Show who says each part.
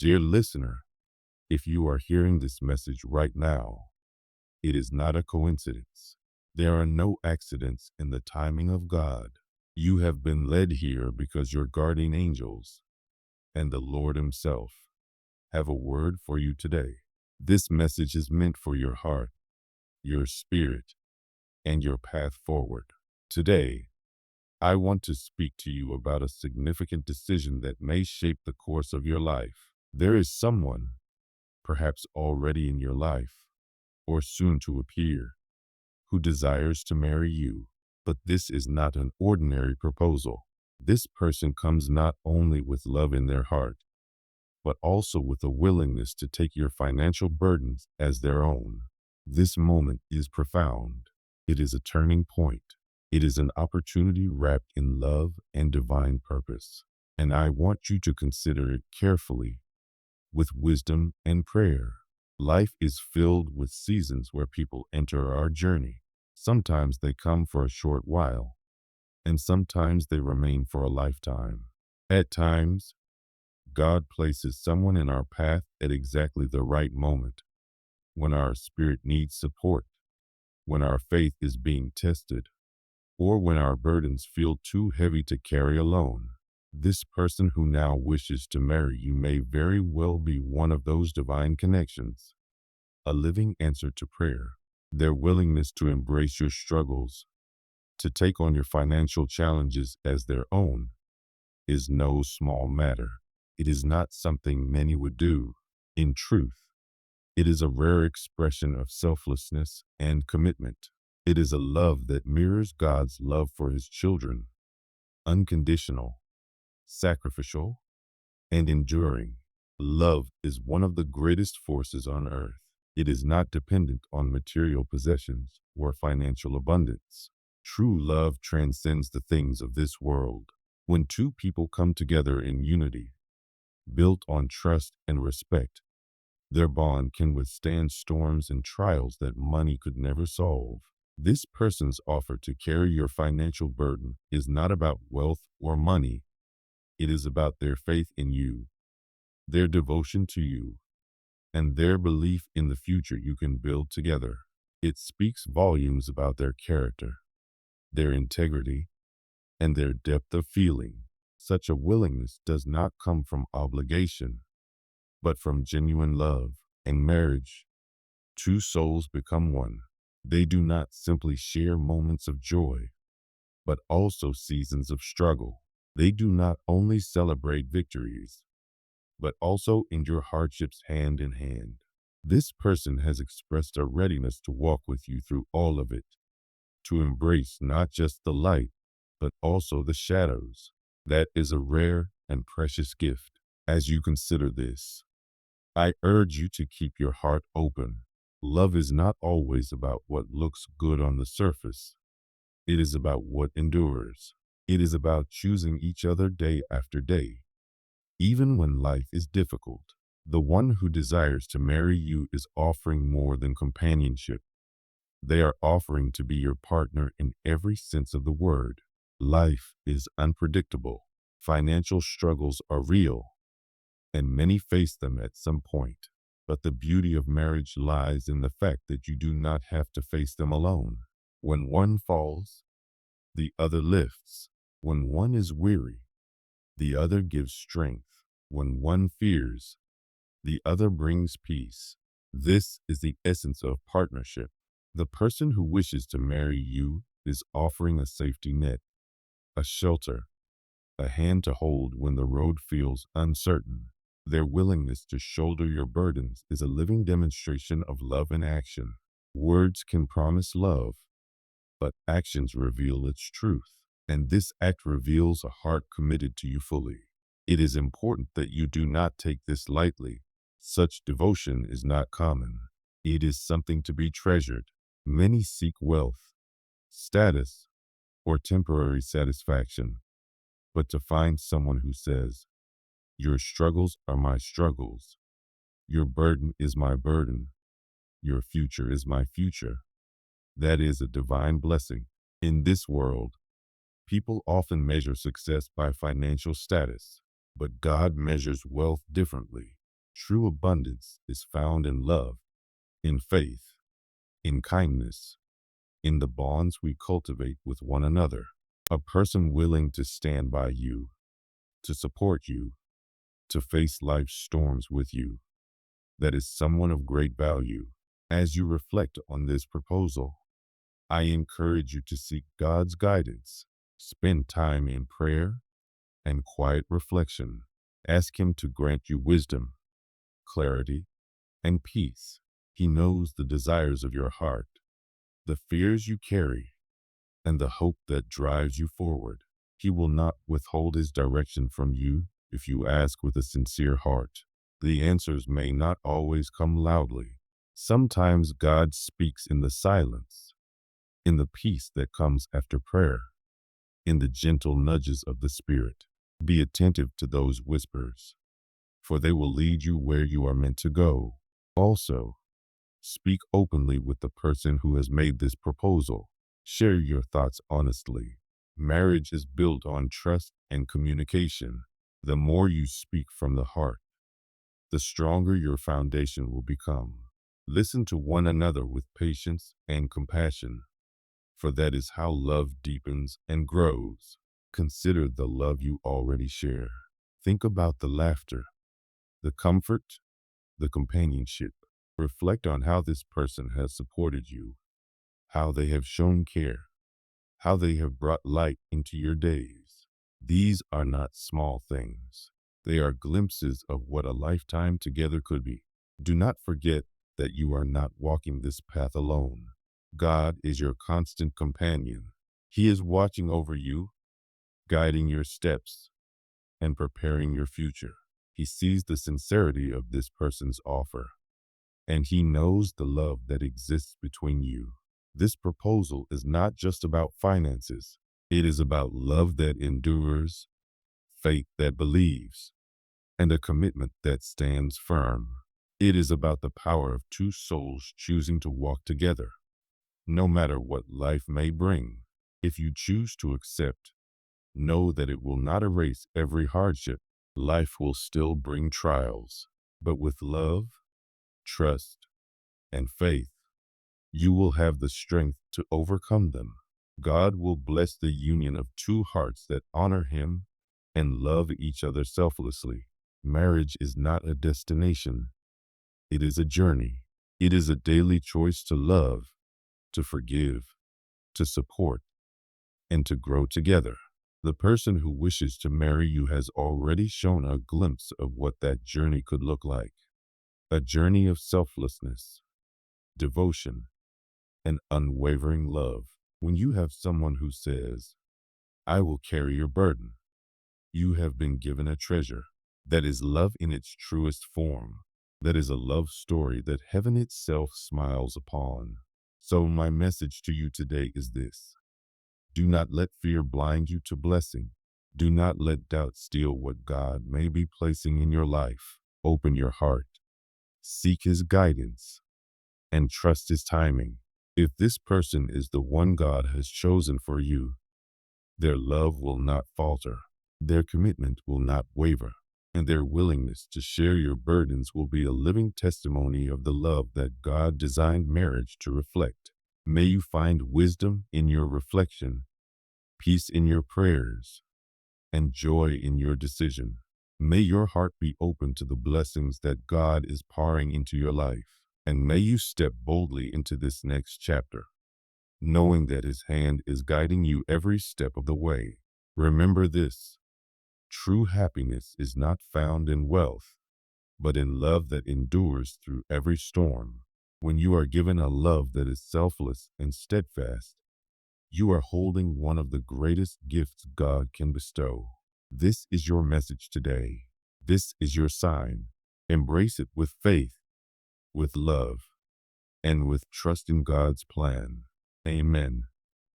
Speaker 1: Dear listener, if you are hearing this message right now, it is not a coincidence. There are no accidents in the timing of God. You have been led here because your guardian angels and the Lord Himself have a word for you today. This message is meant for your heart, your spirit, and your path forward. Today, I want to speak to you about a significant decision that may shape the course of your life. There is someone, perhaps already in your life, or soon to appear, who desires to marry you. But this is not an ordinary proposal. This person comes not only with love in their heart, but also with a willingness to take your financial burdens as their own. This moment is profound. It is a turning point. It is an opportunity wrapped in love and divine purpose. And I want you to consider it carefully, with wisdom and prayer. Life is filled with seasons where people enter our journey. Sometimes they come for a short while, and sometimes they remain for a lifetime. At times, God places someone in our path at exactly the right moment, when our spirit needs support, when our faith is being tested, or when our burdens feel too heavy to carry alone. This person who now wishes to marry you may very well be one of those divine connections, a living answer to prayer. Their willingness to embrace your struggles, to take on your financial challenges as their own, is no small matter. It is not something many would do. In truth, it is a rare expression of selflessness and commitment. It is a love that mirrors God's love for His children, unconditional, sacrificial, and enduring. Love is one of the greatest forces on earth. It is not dependent on material possessions or financial abundance. True love transcends the things of this world. When two people come together in unity, built on trust and respect, their bond can withstand storms and trials that money could never solve. This person's offer to carry your financial burden is not about wealth or money. It is about their faith in you, their devotion to you, and their belief in the future you can build together. It speaks volumes about their character, their integrity, and their depth of feeling. Such a willingness does not come from obligation, but from genuine love. In marriage, two souls become one. They do not simply share moments of joy, but also seasons of struggle. They do not only celebrate victories, but also endure hardships hand in hand. This person has expressed a readiness to walk with you through all of it, to embrace not just the light, but also the shadows. That is a rare and precious gift. As you consider this, I urge you to keep your heart open. Love is not always about what looks good on the surface. It is about what endures. It is about choosing each other day after day, even when life is difficult. The one who desires to marry you is offering more than companionship. They are offering to be your partner in every sense of the word. Life is unpredictable. Financial struggles are real, and many face them at some point. But the beauty of marriage lies in the fact that you do not have to face them alone. When one falls, the other lifts. When one is weary, the other gives strength. When one fears, the other brings peace. This is the essence of partnership. The person who wishes to marry you is offering a safety net, a shelter, a hand to hold when the road feels uncertain. Their willingness to shoulder your burdens is a living demonstration of love in action. Words can promise love, but actions reveal its truth. And this act reveals a heart committed to you fully. It is important that you do not take this lightly. Such devotion is not common. It is something to be treasured. Many seek wealth, status, or temporary satisfaction, but to find someone who says, "Your struggles are my struggles. Your burden is my burden. Your future is my future." That is a divine blessing. In this world, people often measure success by financial status, but God measures wealth differently. true abundance is found in love, in faith, in kindness, in the bonds we cultivate with one another. A person willing to stand by you, to support you, to face life's storms with you. That is someone of great value. As you reflect on this proposal, I encourage you to seek God's guidance. Spend time in prayer and quiet reflection. Ask Him to grant you wisdom, clarity, and peace. He knows the desires of your heart, the fears you carry, and the hope that drives you forward. He will not withhold His direction from you if you ask with a sincere heart. The answers may not always come loudly. Sometimes God speaks in the silence, in the peace that comes after prayer, in the gentle nudges of the Spirit. Be attentive to those whispers, for they will lead you where you are meant to go. Also, speak openly with the person who has made this proposal. Share your thoughts honestly. Marriage is built on trust and communication. The more you speak from the heart, the stronger your foundation will become. Listen to one another with patience and compassion, for that is how love deepens and grows. Consider the love you already share. Think about the laughter, the comfort, the companionship. Reflect on how this person has supported you, how they have shown care, how they have brought light into your days. These are not small things. They are glimpses of what a lifetime together could be. Do not forget that you are not walking this path alone. God is your constant companion. He is watching over you, guiding your steps, and preparing your future. He sees the sincerity of this person's offer, and He knows the love that exists between you. This proposal is not just about finances. It is about love that endures, faith that believes, and a commitment that stands firm. It is about the power of two souls choosing to walk together, no matter what life may bring. If you choose to accept, know that it will not erase every hardship. Life will still bring trials, but with love, trust, and faith, you will have the strength to overcome them. God will bless the union of two hearts that honor Him and love each other selflessly. Marriage is not a destination. It is a journey. It is a daily choice to love, to forgive, to support, and to grow together. The person who wishes to marry you has already shown a glimpse of what that journey could look like. A journey of selflessness, devotion, and unwavering love. When you have someone who says, "I will carry your burden," you have been given a treasure. That is love in its truest form. That is a love story that heaven itself smiles upon. So my message to you today is this: do not let fear blind you to blessing. Do not let doubt steal what God may be placing in your life. Open your heart, seek His guidance, and trust His timing. If this person is the one God has chosen for you, their love will not falter, their commitment will not waver, and their willingness to share your burdens will be a living testimony of the love that God designed marriage to reflect. May you find wisdom in your reflection, peace in your prayers, and joy in your decision. May your heart be open to the blessings that God is pouring into your life, and may you step boldly into this next chapter, knowing that His hand is guiding you every step of the way. Remember this: true happiness is not found in wealth, but in love that endures through every storm. When you are given a love that is selfless and steadfast, you are holding one of the greatest gifts God can bestow. This is your message today. This is your sign. Embrace it with faith, with love, and with trust in God's plan. Amen.